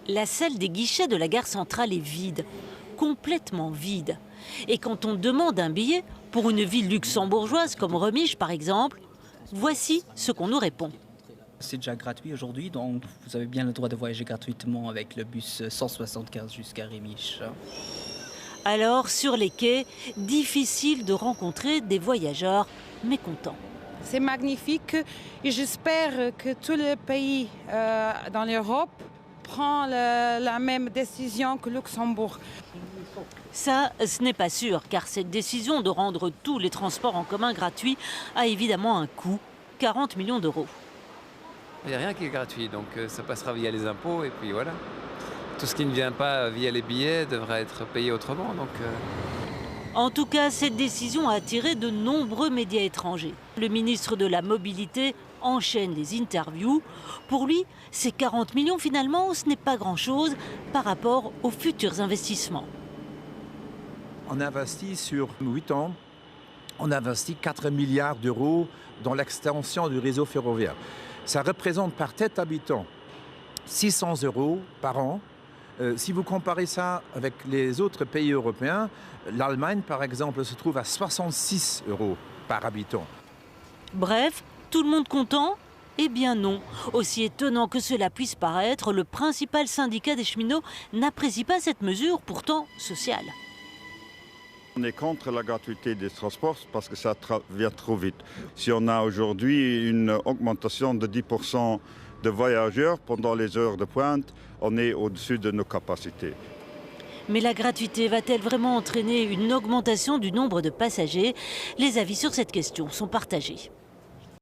La salle des guichets de la gare centrale est vide, complètement vide. Et quand on demande un billet, pour une ville luxembourgeoise comme Remich par exemple, voici ce qu'on nous répond. C'est déjà gratuit aujourd'hui, donc vous avez bien le droit de voyager gratuitement avec le bus 175 jusqu'à Remich. Alors, sur les quais, difficile de rencontrer des voyageurs mécontents. C'est magnifique et j'espère que tous les pays dans l'Europe prennent la même décision que Luxembourg. Ça, ce n'est pas sûr, car cette décision de rendre tous les transports en commun gratuits a évidemment un coût, 40 millions d'euros. Il n'y a rien qui est gratuit, donc ça passera via les impôts et puis voilà. Tout ce qui ne vient pas via les billets devra être payé autrement. En tout cas, cette décision a attiré de nombreux médias étrangers. Le ministre de la Mobilité enchaîne les interviews. Pour lui, ces 40 millions, finalement, ce n'est pas grand-chose par rapport aux futurs investissements. On investit sur 8 ans, on investit 4 milliards d'euros dans l'extension du réseau ferroviaire. Ça représente par tête habitant 600 € par an. Si vous comparez ça avec les autres pays européens, l'Allemagne, par exemple, se trouve à 66 € par habitant. Bref, tout le monde content ? Eh bien non. Aussi étonnant que cela puisse paraître, le principal syndicat des cheminots n'apprécie pas cette mesure, pourtant sociale. On est contre la gratuité des transports parce que ça vient trop vite. Si on a aujourd'hui une augmentation de 10% de voyageurs pendant les heures de pointe, on est au-dessus de nos capacités. Mais la gratuité va-t-elle vraiment entraîner une augmentation du nombre de passagers ? Les avis sur cette question sont partagés.